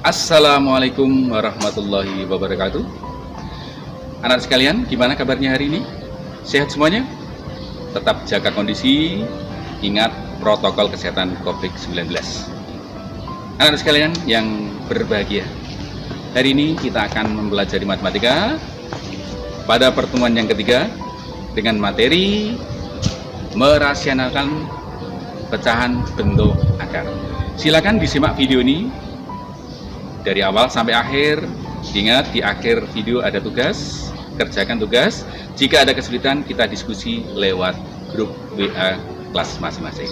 Assalamualaikum warahmatullahi wabarakatuh. Anak sekalian, gimana kabarnya hari ini? Sehat semuanya? Tetap jaga kondisi, ingat protokol kesehatan COVID-19. Anak sekalian yang berbahagia, hari ini kita akan mempelajari matematika pada pertemuan yang ketiga dengan materi merasionalkan pecahan bentuk akar. Silakan disimak video ini dari awal sampai akhir. Ingat, di akhir video ada tugas, kerjakan tugas. Jika ada kesulitan, kita diskusi lewat grup WA kelas masing-masing.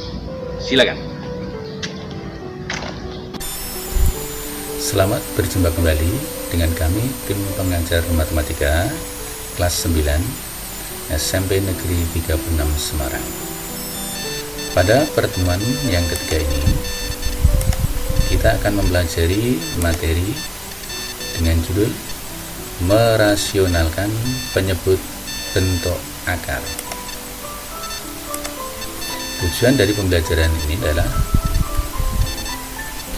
Silakan. Selamat berjumpa kembali dengan kami, tim pengajar matematika kelas 9 SMP Negeri 36 Semarang. Pada pertemuan yang ketiga ini, kita akan mempelajari materi dengan judul merasionalkan penyebut bentuk akar. Tujuan dari pembelajaran ini adalah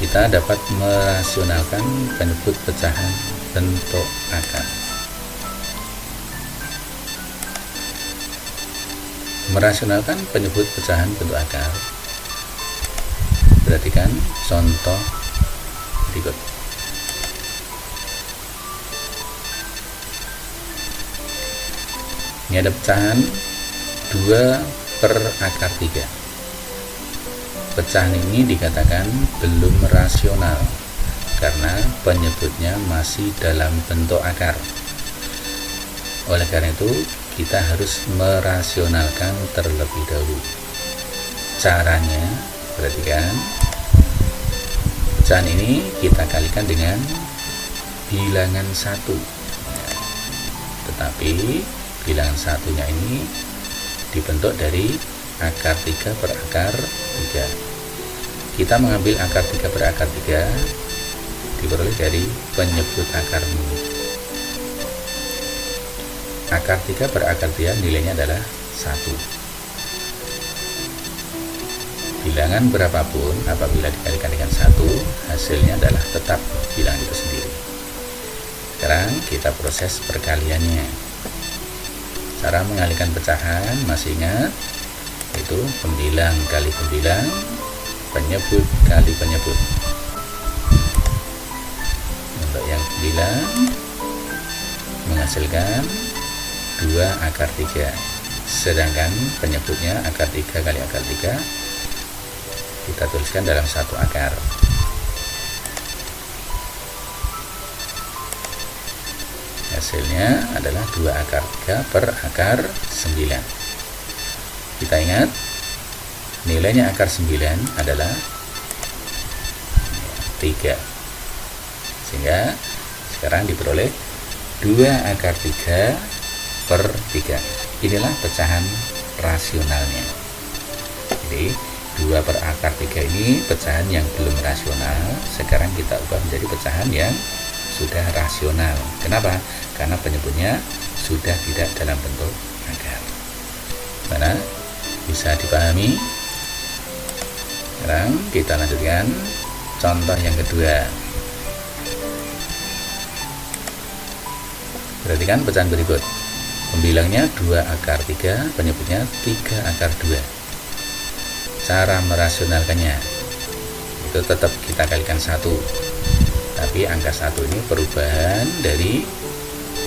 kita dapat merasionalkan penyebut pecahan bentuk akar. Merasionalkan penyebut pecahan bentuk akar. Perhatikan contoh berikut. Ini ada pecahan 2/3. Pecahan ini dikatakan belum rasional karena penyebutnya masih dalam bentuk akar. Oleh karena itu, kita harus merasionalkan terlebih dahulu. Caranya, perhatikan, pecahan ini kita kalikan dengan bilangan 1. Tetapi bilangan satunya ini dibentuk dari akar 3 per akar 3. Kita mengambil akar 3 per akar 3 diperoleh dari penyebut akar ini. Akar 3 per akar 3 nilainya adalah 1. Bilangan berapapun apabila dikalikan dengan 1, hasilnya adalah tetap bilangan itu sendiri. Sekarang kita proses perkaliannya. Cara mengalihkan pecahan masih ingat, itu pembilang kali pembilang, penyebut kali penyebut. Untuk yang pembilang menghasilkan 2 akar 3, sedangkan penyebutnya akar 3 kali akar 3 kita tuliskan dalam 1 akar. Hasilnya adalah 2 akar 3 per akar 9. Kita ingat, nilainya akar 9 adalah 3. Sehingga sekarang diperoleh 2 akar 3 per 3. Inilah pecahan rasionalnya. Jadi 2 per akar 3 ini pecahan yang belum rasional. Sekarang kita ubah menjadi pecahan yang sudah rasional. Kenapa? Karena penyebutnya sudah tidak dalam bentuk akar. Mana? Bisa dipahami? Sekarang kita lanjutkan contoh yang kedua. Perhatikan pecahan berikut. Pembilangnya 2 akar 3, penyebutnya 3 akar 2. Cara merasionalkannya itu tetap kita kalikan 1. Tapi angka 1 ini perubahan dari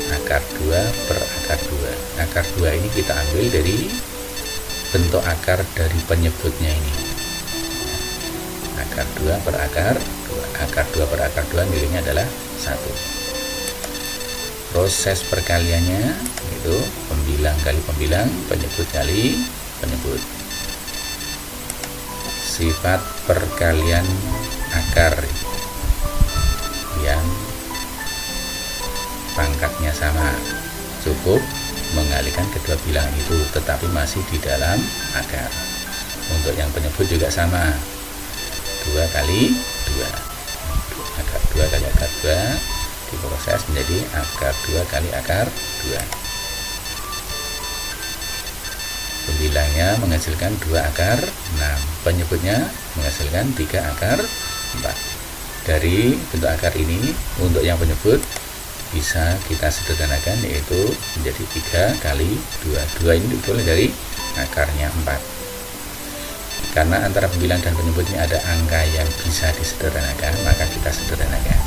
akar 2 per akar 2. Akar 2 ini kita ambil dari bentuk akar dari penyebutnya ini. Akar 2 per akar 2. Akar 2 per akar 2 nilainya adalah 1. Proses perkaliannya itu pembilang kali pembilang, penyebut kali penyebut. Sifat perkalian akar yang pangkatnya sama, cukup mengalihkan kedua bilangan itu, tetapi masih di dalam akar. Untuk yang penyebut juga sama, 2 kali 2, akar 2 kali akar 2 diproses menjadi akar 2 kali akar 2. Pembilangnya menghasilkan 2 akar 6, penyebutnya menghasilkan 3 akar 4. Dari bentuk akar ini untuk yang penyebut bisa kita sederhanakan, yaitu menjadi 3 kali 2. 2 ini diperoleh dari akarnya 4. Karena antara pembilang dan penyebut ini ada angka yang bisa disederhanakan, maka kita sederhanakan.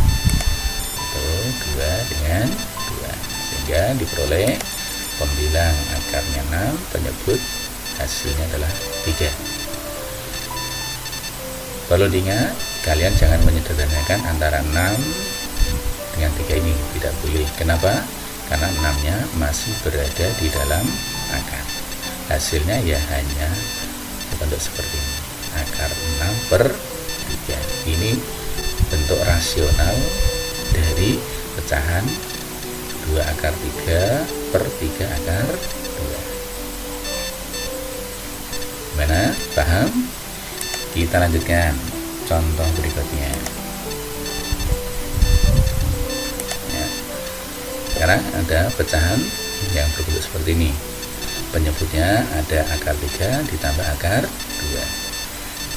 Itu 2 dengan 2, sehingga diperoleh pembilang akarnya 6, penyebut hasilnya adalah 3. Perlu diingat, kalian jangan menyederhanakan antara 6 dengan 3 ini, tidak boleh. Kenapa? Karena 6-nya masih berada di dalam akar. Hasilnya ya hanya bentuk seperti ini, akar 6/3. Ini bentuk rasional dari pecahan 2 akar 3/3 akar 2. Gimana? Paham? Kita lanjutkan contoh berikutnya. Ya. Sekarang ada pecahan yang berbentuk seperti ini. Penyebutnya ada akar 3 ditambah akar 2.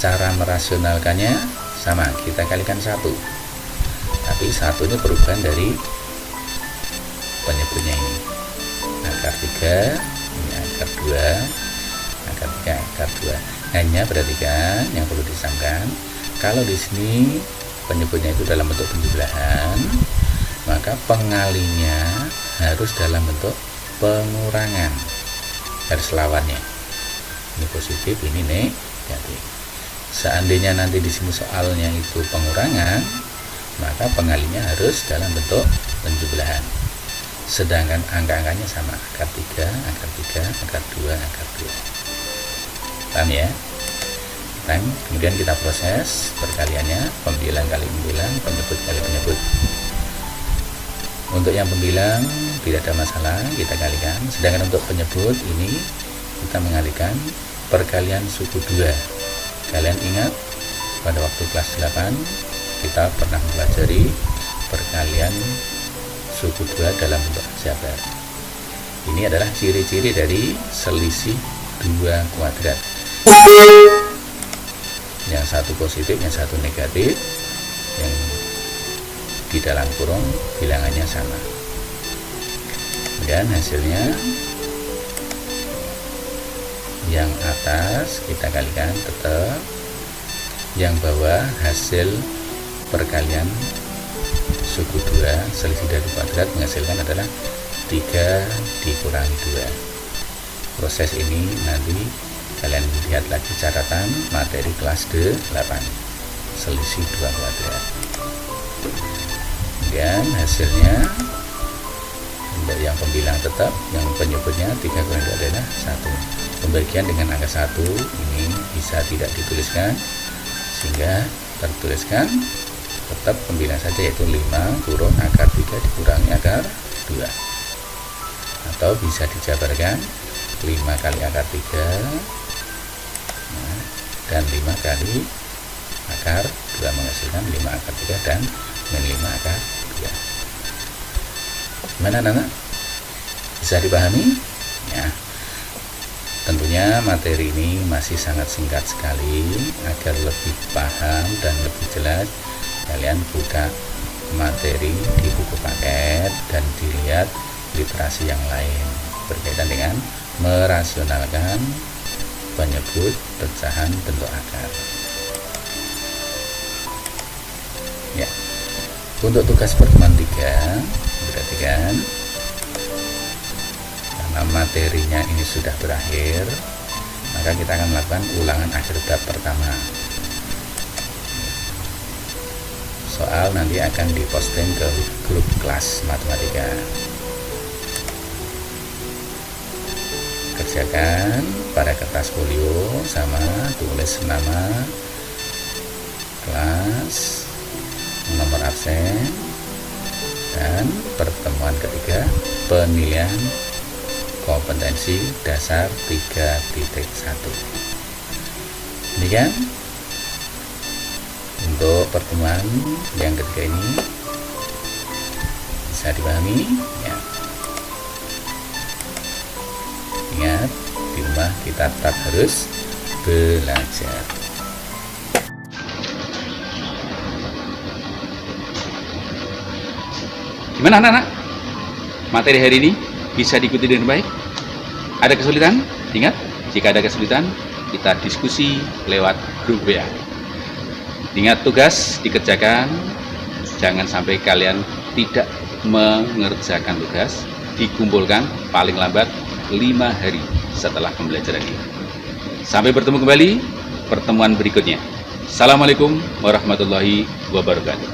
Cara merasionalkannya sama, kita kalikan 1. Tapi 1 ini perubahan dari penyebutnya ini. Akar 3, ini akar 2, akar 3, akar 2. Hanya perhatikan yang perlu disamakan, kalau di sini penyebutnya itu dalam bentuk penjumlahan, maka pengalinya harus dalam bentuk pengurangan, garis lawannya. Ini positif, ini negatif. Seandainya nanti di sini soalnya itu pengurangan, maka pengalinya harus dalam bentuk penjumlahan. Sedangkan angka-angkanya sama, akar 3, akar 3, akar 2, akar 2. Paham ya? Kemudian kita proses perkaliannya, pembilang kali pembilang, penyebut kali penyebut. Untuk yang pembilang tidak ada masalah, kita kalikan. Sedangkan untuk penyebut ini kita mengalihkan perkalian suku 2. Kalian ingat pada waktu kelas 8 kita pernah mempelajari perkalian suku 2 dalam bentuk aljabar. Ini adalah ciri-ciri dari selisih 2 kuadrat. Yang satu positif, yang satu negatif, yang di dalam kurung bilangannya sama. Dan hasilnya yang atas kita kalikan tetap, yang bawah hasil perkalian suku 2 selisih dari kuadrat menghasilkan adalah 3 dikurangi 2. Proses ini nanti kalian lihat lagi catatan materi kelas 8, selisih 2 kuadrat. Kemudian hasilnya untuk yang pembilang tetap, yang penyebutnya 3 kurangi 2 adalah 1. Pembagian dengan angka 1 ini bisa tidak dituliskan, sehingga tertuliskan tetap pembilang saja, yaitu 5 kurung akar 3 dikurangi akar 2. Atau bisa dijabarkan 5 kali akar 3 dan 5 kali akar 2 menghasilkan 5 akar 3 dan min 5 akar 2. Gimana anak-anak? Bisa dipahami? Ya. Tentunya materi ini masih sangat singkat sekali. Agar lebih paham dan lebih jelas, kalian buka materi di buku paket dan dilihat literasi yang lain berkaitan dengan merasionalkan penyebut pecahan bentuk akar. Ya, untuk tugas pertemuan 3, perhatikan, karena materinya ini sudah berakhir, maka kita akan melakukan ulangan akhir bab pertama. Soal nanti akan diposting ke grup kelas matematika. Kerjakan pada kertas folio, sama tulis nama kelas, nomor absen, dan pertemuan ketiga penilaian kompetensi dasar 3.1. Demikian untuk pertemuan yang ketiga ini, bisa dipahami ya. Ingat, di rumah kita tetap harus belajar. Gimana anak-anak? Materi hari ini bisa diikuti dengan baik? Ada kesulitan? Ingat, jika ada kesulitan, kita diskusi lewat grup WA. Ingat, tugas dikerjakan, jangan sampai kalian tidak mengerjakan tugas, dikumpulkan paling lambat 5 hari setelah pembelajaran ini. Sampai bertemu kembali pertemuan berikutnya. Assalamualaikum warahmatullahi wabarakatuh.